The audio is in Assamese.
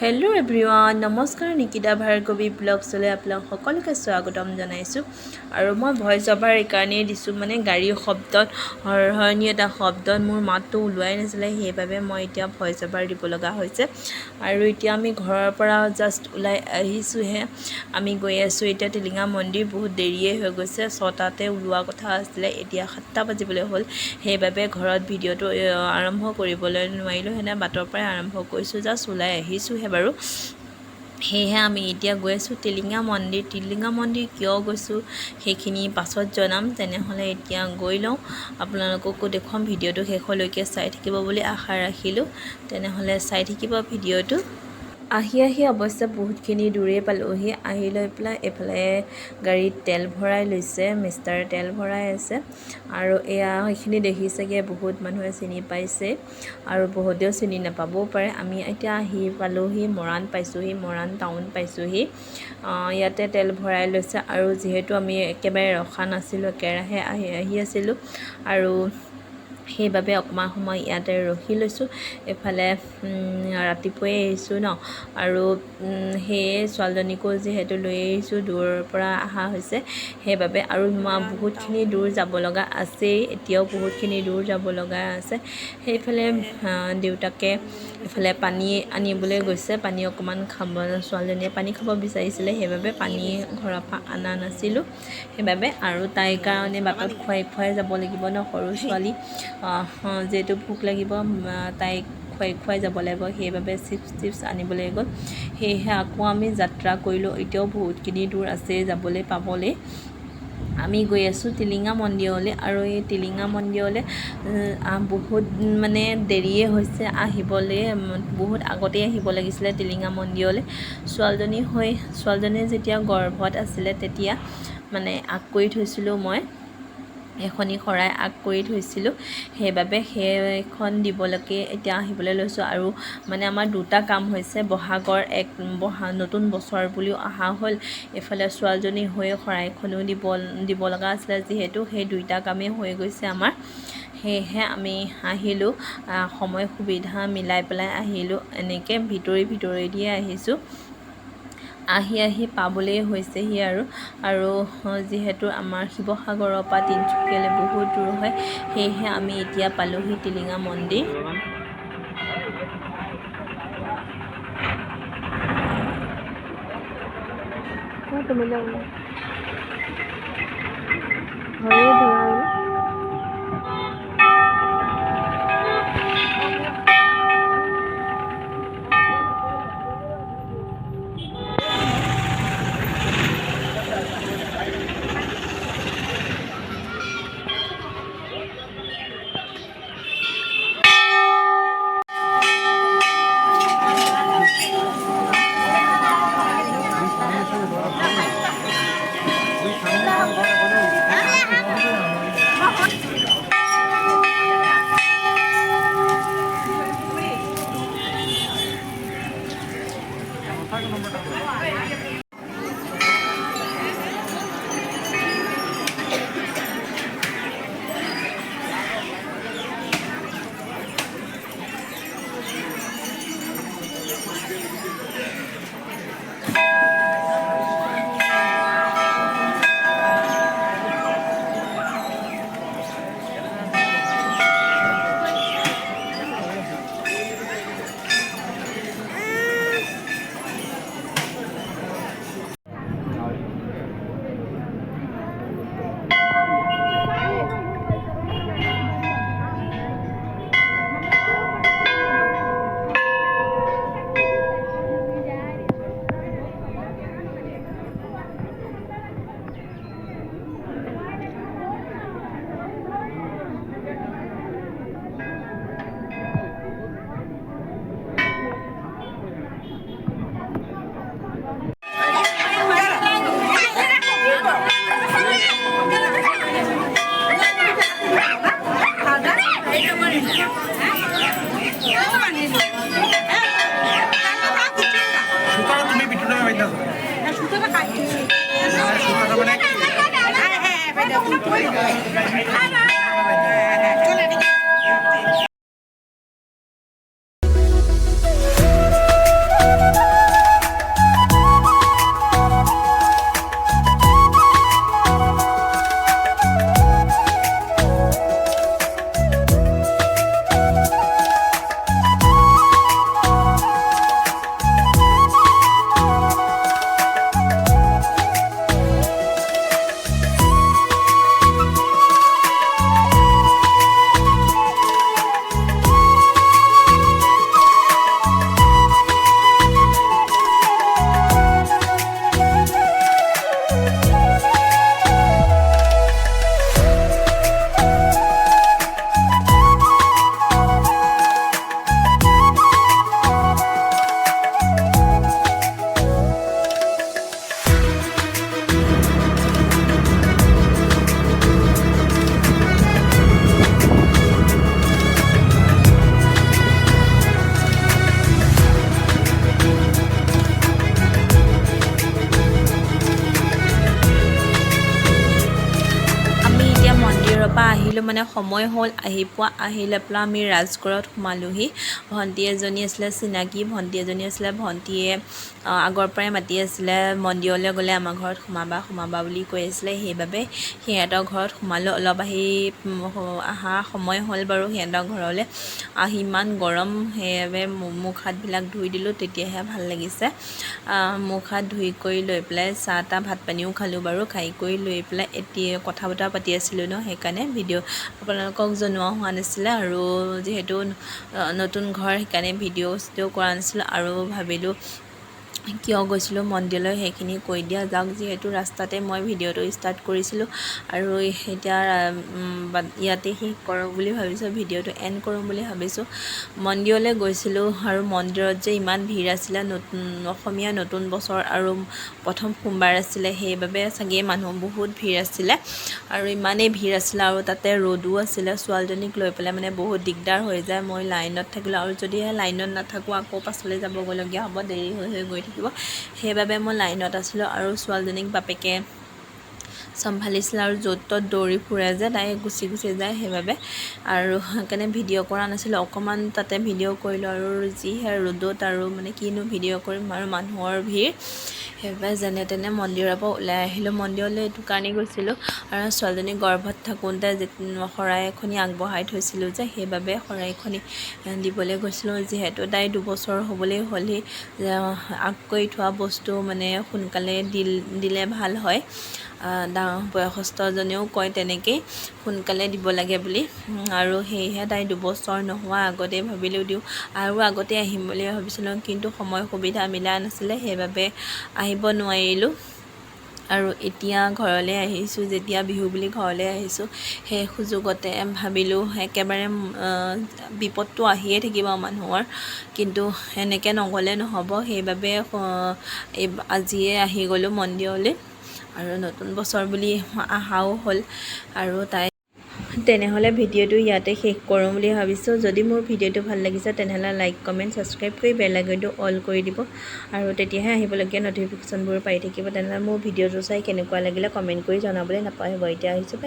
হেল্ল' এভৰিৱান, নমস্কাৰ। নিকিতা ভাৰ্গৱী ব্লগছলৈ আপোনালোক সকলোকে স্বাগতম জনাইছোঁ। আৰু মই ভইচ অভাৰ এইকাৰণেই দিছোঁ, মানে গাড়ীৰ শব্দত হৰহৰণি এটা শব্দত মোৰ মাতটো ওলোৱাই নাছিলে, সেইবাবে মই এতিয়া ভইচ অভাৰ দিব লগা হৈছে। আৰু এতিয়া আমি ঘৰৰ পৰা জাষ্ট ওলাই আহিছোঁহে। আমি গৈ আছোঁ এতিয়া টিলিঙা মন্দিৰ। বহুত দেৰিয়ে হৈ গৈছে, 6টাতে ওলোৱা কথা আছিলে, এতিয়া 7টা বাজিবলৈ হ'ল। সেইবাবে ঘৰত ভিডিঅ'টো আৰম্ভ কৰিবলৈ নোৱাৰিলোঁ, সেনে বাটৰ পৰাই আৰম্ভ কৰিছোঁ। জাষ্ট ওলাই আহিছোঁহে বাৰু। সেয়েহে আমি এতিয়া গৈ আছোঁ টিলিঙা মন্দিৰ। টিলিঙা মন্দিৰ কিয় গৈছোঁ সেইখিনি পাছত জনাম। তেনেহ'লে এতিয়া গৈ লওঁ, আপোনালোককো দেখুৱাম। ভিডিঅ'টো শেষলৈকে চাই থাকিব বুলি আশা ৰাখিলোঁ। তেনেহ'লে চাই থাকিব ভিডিঅ'টো। আহি অৱশ্যে বহুতখিনি দূৰেই পালোঁহি। আহি লৈ পেলাই এইফালে গাড়ীত তেল ভৰাই লৈছে, মিষ্টাৰে তেল ভৰাই আছে। আৰু এয়া সেইখিনি দেখিছেগৈ, বহুত মানুহে চিনি পাইছে আৰু বহুতেও চিনি নাপাবও পাৰে। আমি এতিয়া আহি পালোঁহি, মৰাণ পাইছোঁহি, মৰাণ টাউন পাইছোঁহি। ইয়াতে তেল ভৰাই লৈছে। আৰু যিহেতু আমি একেবাৰে ৰখা নাছিলোঁ, একেৰাহে আহি আছিলোঁ, আৰু সেইবাবে অকণমান সময় ইয়াতে ৰখি লৈছোঁ। এইফালে ৰাতিপুৱাই আহিছোঁ ন, আৰু সেয়ে ছোৱালীজনীকো যিহেতু লৈ আহিছোঁ, দূৰৰ পৰা অহা হৈছে সেইবাবে। আৰু বহুতখিনি দূৰ যাব লগা আছেই, এতিয়াও বহুতখিনি দূৰ যাব লগা আছে। সেইফালে দেউতাকে এইফালে পানী আনিবলৈ গৈছে, পানী অকণমান খাব। ছোৱালীজনীয়ে পানী খাব বিচাৰিছিলে, সেইবাবে পানী ঘৰৰ পৰা অনা নাছিলোঁ সেইবাবে। আৰু তাইৰ কাৰণে বাটত খুৱাই যাব লাগিব ন, সৰু ছোৱালী, যিহেতু ভোক লাগিব, তাইক খুৱাই যাব লাগিব। সেইবাবে চিপছ আনিবলৈ গ'ল। সেয়েহে আকৌ আমি যাত্ৰা কৰিলোঁ। এতিয়াও বহুতখিনি দূৰ আছে যাবলৈ পাবলৈ। আমি গৈ আছোঁ টিলিঙা মন্দিৰলৈ। আৰু এই টিলিঙা মন্দিৰলৈ বহুত মানে দেৰিয়ে হৈছে আহিবলৈ। বহুত আগতেই আহিব লাগিছিলে টিলিঙা মন্দিৰলৈ। ছোৱালীজনী যেতিয়া গৰ্ভত আছিলে তেতিয়া মানে আগ কৰি থৈছিলোঁ মই, এখনি শৰাই আগ কৰি থৈছিলোঁ। সেইবাবে সেইখন দিবলৈকে এতিয়া আহিবলৈ লৈছোঁ। আৰু মানে আমাৰ দুটা কাম হৈছে, বহাগৰ নতুন বছৰ বুলিও অহা হ'ল, এইফালে ছোৱালীজনী হৈ শৰাইখনো দিব লগা আছিলে, যিহেতু সেই দুইটা কামেই হৈ গৈছে আমাৰ। সেয়েহে আমি আহিলোঁ, সময় সুবিধা মিলাই পেলাই আহিলোঁ। এনেকৈ ভিতৰেদিয়ে আহিছোঁ। আহি পাবলৈ হৈছেহি। আৰু যিহেতু আমাৰ শিৱসাগৰৰ পৰা তিনিচুকীয়ালৈ বহুত দূৰ হয়, সেয়েহে আমি এতিয়া পালোঁহি টিলিঙা মন্দিৰ। মানে সময় হ'ল আহিলে পেলাই আমি ৰাজঘৰত সোমালোহি ভণ্টি এজনী আছিলে চিনাকি ভণ্টি এজনী আছিলে ভণ্টিয়ে আগৰ পৰাই মাতি আছিলে মন্দিৰলৈ গ'লে আমাৰ ঘৰত সোমাবা বুলি কৈ আছিলে সেইবাবে সিহঁতৰ ঘৰত সোমালোঁ অলপ অহা সময় হ'ল বাৰু সিহঁতৰ ঘৰলৈ আহি ইমান গৰম সেইবাবে মুখ হাতবিলাক ধুই দিলোঁ তেতিয়াহে ভাল লাগিছে মুখ হাত ধুই কৰি লৈ পেলাই চাহ তাহ ভাত পানীও খালোঁ বাৰু খাই কৰি লৈ পেলাই এতিয়া কথা বতৰা পাতি আছিলোঁ ন সেইকাৰণে ভিডিঅ' আপোনালোকক জনোৱা হোৱা নাছিলে আৰু যিহেতু নতুন ঘৰ সেইকাৰণে ভিডিঅ' কৰা নাছিলোঁ আৰু ভাবিলোঁ কিয় গৈছিলোঁ মন্দিৰলৈ সেইখিনি কৈ দিয়া যাওক যিহেতু ৰাস্তাতে মই ভিডিঅ'টো ষ্টাৰ্ট কৰিছিলোঁ আৰু এতিয়া ইয়াতে শেষ কৰোঁ বুলি ভাবিছোঁ ভিডিঅ'টো এণ্ড কৰোঁ বুলি ভাবিছোঁ মন্দিৰলৈ গৈছিলোঁ আৰু মন্দিৰত যে ইমান ভিৰ আছিলে অসমীয়া নতুন বছৰ আৰু প্ৰথম সোমবাৰ আছিলে সেইবাবে চাগে মানুহ বহুত ভিৰ আছিলে আৰু ইমানেই ভিৰ আছিলে আৰু তাতে ৰ'দো আছিলে ছোৱালীজনীক লৈ পেলাই মানে বহুত দিগদাৰ হৈ যায় মই লাইনত থাকিলোঁ আৰু যদিহে লাইনত নাথাকোঁ আকৌ পাছলৈ যাবগৈলগীয়া হ'ব দেৰি হৈ গৈ থাকিব সেইবাবে মই লাইনত আছিলোঁ আৰু ছোৱালীজনীক বাপেকে চম্ভালিছিলে আৰু য'ত ত'ত দৌৰি ফুৰে যে তাই গুচি যায় সেইবাবে আৰু সেইকাৰণে ভিডিঅ' কৰা নাছিলোঁ অকণমান তাতে ভিডিঅ' কৰিলোঁ আৰু যিহে ৰ'দত আৰু মানে কিনো ভিডিঅ' কৰিম আৰু মানুহৰ ভিৰ সেইবাবে যেনে তেনে মন্দিৰৰ পৰা ওলাই আহিলোঁ মন্দিৰলৈ এইটো কাৰণেই গৈছিলোঁ আৰু ছোৱালীজনী গৰ্ভত থাকোঁতে শৰাই এখনি আগবঢ়াই থৈছিলোঁ যে সেইবাবে শৰাইখনি দিবলৈ গৈছিলোঁ যিহেতু তাই 2 বছৰ হ'বলৈ হ'লেই আগ কৰি থোৱা বস্তু মানে সোনকালে দিলে ভাল হয় বয়সস্থজনেও কয় তেনেকেই সোনকালে দিব লাগে বুলি আৰু সেয়েহে তাই 2 বছৰ নোহোৱা আগতে ভাবিলোঁ দিওঁ আৰু আগতে আহিম বুলি ভাবিছিলোঁ কিন্তু সময় সুবিধা মিলা নাছিলে সেইবাবে আহিব নোৱাৰিলোঁ আৰু এতিয়া ঘৰলৈ আহিছোঁ যেতিয়া বিহু বুলি ঘৰলৈ আহিছোঁ সেই সুযোগতে ভাবিলোঁ একেবাৰে বিপদটো আহিয়ে থাকিব মানুহৰ কিন্তু এনেকৈ নগ'লে নহ'ব সেইবাবে আজিয়ে আহি গ'লোঁ মন্দিৰলৈ আৰু নতুন বছৰ বুলি আহাও হ'ল আৰু তেনেহ'লে ভিডিঅ'টো ইয়াতে শেষ কৰোঁ বুলি ভাবিছোঁ যদি মোৰ ভিডিঅ'টো ভাল লাগিছে তেনেহ'লে লাইক কমেণ্ট ছাবস্ক্ৰাইব কৰি বেল আইকনটো অল কৰি দিব আৰু তেতিয়াহে আহিবলগীয়া নটিফিকেশ্যনবোৰ পাই থাকিব তেনেহ'লে মোৰ ভিডিঅ'টো চাই কেনেকুৱা লাগিলে কমেণ্ট কৰি জনাবলৈ নাপাহৰিব এতিয়া আহিছোঁ